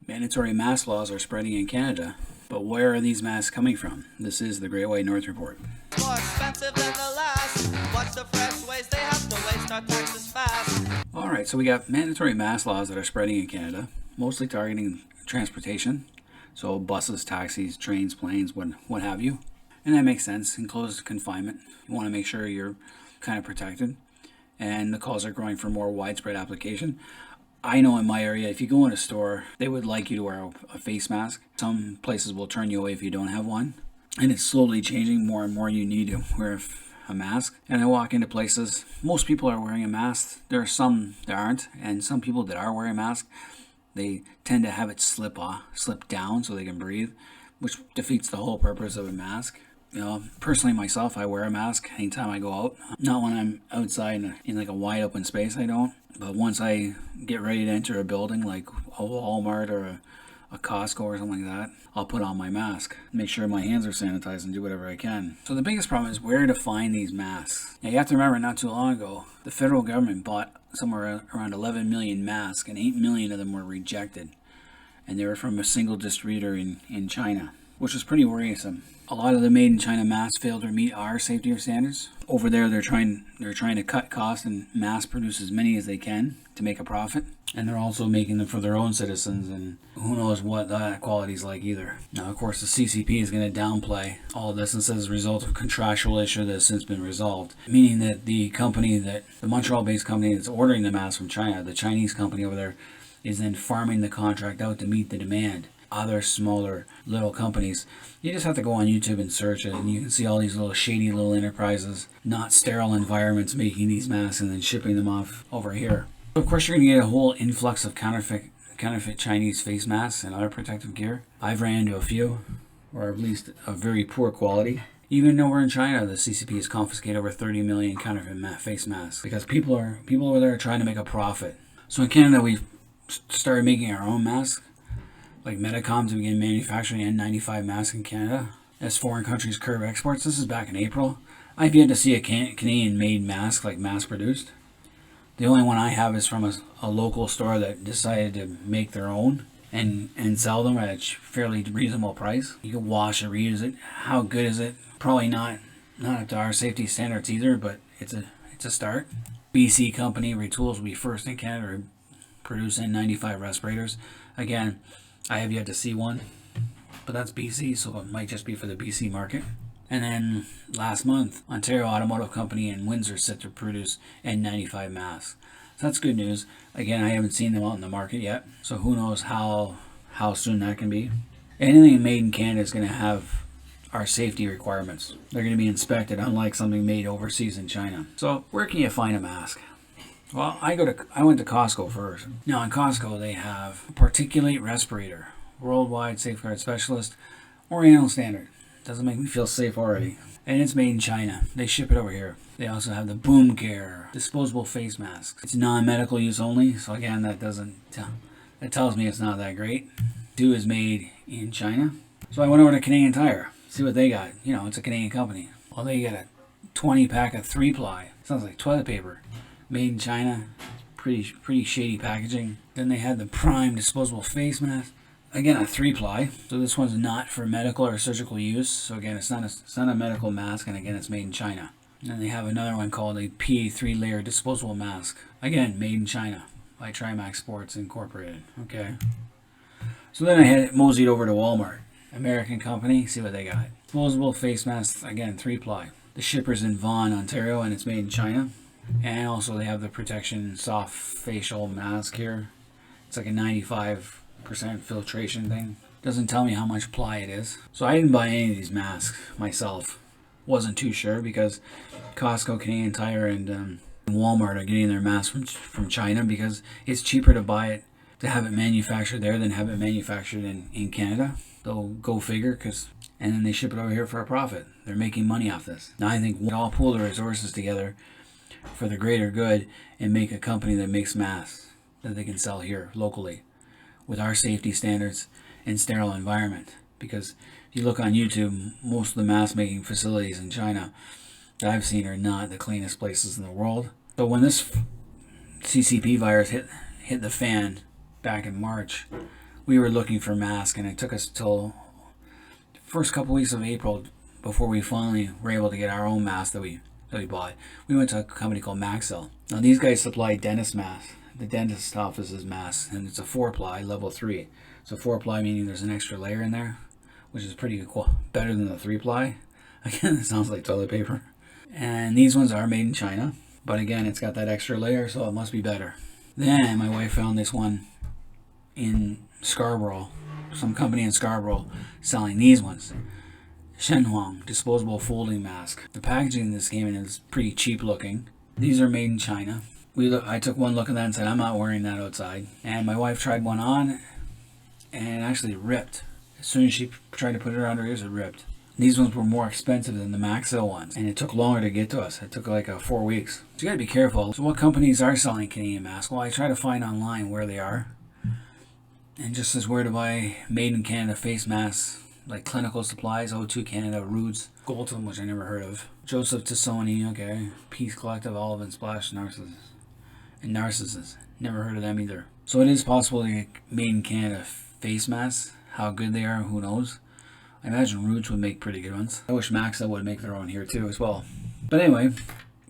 Mandatory mask laws are spreading in Canada, but where are these masks coming from? This is the Great White North Report. More expensive than the last. Watch the fresh ways they have to waste our taxes fast. Alright, so we got mandatory mask laws that are spreading in Canada, mostly targeting transportation, so buses, taxis, trains, planes, what have you. And that makes sense. Enclosed confinement, you want to make sure you're kind of protected, and the calls are growing for more widespread application. I know in my area, if you go in a store, they would like you to wear a face mask. Some places will turn you away if you don't have one. And it's slowly changing. More and more you need to wear a mask. And I walk into places, most people are wearing a mask. There are some that aren't. And some people that are wearing a mask, they tend to have it slip down so they can breathe, which defeats the whole purpose of a mask. You know, personally myself, I wear a mask anytime I go out. Not when I'm outside in like a wide open space, I don't. But once I get ready to enter a building like a Walmart or a Costco or something like that, I'll put on my mask. Make sure my hands are sanitized and do whatever I can. So the biggest problem is where to find these masks. Now you have to remember, not too long ago, the federal government bought somewhere around 11 million masks and 8 million of them were rejected. And they were from a single distributor in China, which was pretty worrisome. A lot of the made in China masks fail to meet our safety standards. Over there, they're trying to cut costs and mass produce as many as they can to make a profit. And they're also making them for their own citizens, and who knows what that quality's like either. Now, of course, the CCP is going to downplay all of this and says as a result of a contractual issue that has since been resolved, meaning that the Montreal-based company that's ordering the masks from China, the Chinese company over there, is then farming the contract out to meet the demand. Other smaller little companies, you just have to go on YouTube and search it, and you can see all these little shady little enterprises, not sterile environments, making these masks and then shipping them off over here. Of course, you're going to get a whole influx of counterfeit Chinese face masks and other protective gear. I've ran into a few, or at least of very poor quality. Even over in China, the CCP has confiscated over 30 million counterfeit face masks because people over there are trying to make a profit. So in Canada, we've started making our own masks. Like Medicom to begin manufacturing N95 masks in Canada as foreign countries curb exports. This is back in April. I've yet to see a Canadian-made mask, like mass-produced. The only one I have is from a local store that decided to make their own and sell them at a fairly reasonable price. You can wash and reuse it. How good is it? Probably not up to our safety standards either, but it's a start. BC company Retools will be first in Canada to produce N95 respirators. Again, I have yet to see one, but that's BC, so it might just be for the BC market. And then last month, Ontario Automotive Company and Windor set to produce N95 masks. So that's good news. Again, I haven't seen them out in the market yet, so who knows how soon that can be. Anything made in Canada is going to have our safety requirements. They're going to be inspected, unlike something made overseas in China. So where can you find a mask? Well, I went to Costco first. Now in Costco they have a particulate respirator, worldwide safeguard specialist, Oriental standard. Doesn't make me feel safe already. And it's made in China. They ship it over here. They also have the Boom Care disposable face masks. It's non-medical use only, so again that tells me it's not that great. Two is made in China. So I went over to Canadian Tire, see what they got. You know, it's a Canadian company. Well, they get a 20 pack of 3-ply. Sounds like toilet paper. Made in China, pretty shady packaging. Then they had the Prime disposable face mask. Again, a 3-ply. So this one's not for medical or surgical use. So again, it's not a medical mask, and again, it's made in China. And then they have another one called a PA 3-layer disposable mask. Again, made in China by Trimax Sports Incorporated. Okay. So then I had moseyed over to Walmart, American company. See what they got. Disposable face mask. Again, 3-ply. The shipper's in Vaughan, Ontario, and it's made in China. And also they have the protection soft facial mask here. It's like a 95% filtration thing. Doesn't tell me how much ply it is. So I didn't buy any of these masks myself. Wasn't too sure because Costco, Canadian Tire, and Walmart are getting their masks from China because it's cheaper to buy it, to have it manufactured there than have it manufactured in Canada. So go figure, and then they ship it over here for a profit. They're making money off this. Now I think we all pool their resources together for the greater good and make a company that makes masks that they can sell here locally with our safety standards and sterile environment. Because if you look on YouTube, most of the mask making facilities in China that I've seen are not the cleanest places in the world. So when this CCP virus hit the fan back in March, we were looking for masks, and it took us till the first couple weeks of April before we finally were able to get our own mask that we bought. We went to a company called Maxell. Now these guys supply dentist masks, the dentist office's masks, and it's a 4-ply level 3. So 4-ply meaning there's an extra layer in there, which is pretty cool, better than the 3-ply. Again, it sounds like toilet paper. And these ones are made in China, but again, it's got that extra layer, so it must be better. Then my wife found this one in Scarborough, some company in Scarborough selling these ones. Shenhuang disposable folding mask. The packaging in this came in is pretty cheap looking. These are made in China. I took one look at that and said, I'm not wearing that outside. And my wife tried one on, and it actually ripped. As soon as she tried to put it around her ears, it ripped. These ones were more expensive than the Maxell ones, and it took longer to get to us. It took like 4 weeks. So you gotta be careful. So what companies are selling Canadian masks? Well, I try to find online where they are, and just as where to buy made in Canada face masks, like Clinical Supplies, O2 Canada, Roots, Golden, which I never heard of, Joseph Tassoni, okay, Peace Collective, Olive and Splash, Narcissus, never heard of them either. So it is possible to get made in Canada face masks. How good they are, who knows? I imagine Roots would make pretty good ones. I wish Maxell would make their own here too as well. But anyway,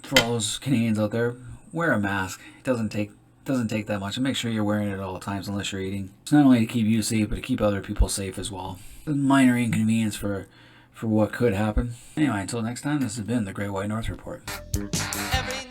for all those Canadians out there, wear a mask. It doesn't take that much, and make sure you're wearing it at all times unless you're eating. It's not only to keep you safe, but to keep other people safe as well. A minor inconvenience for what could happen. Anyway, until next time, this has been the Great White North Report. Every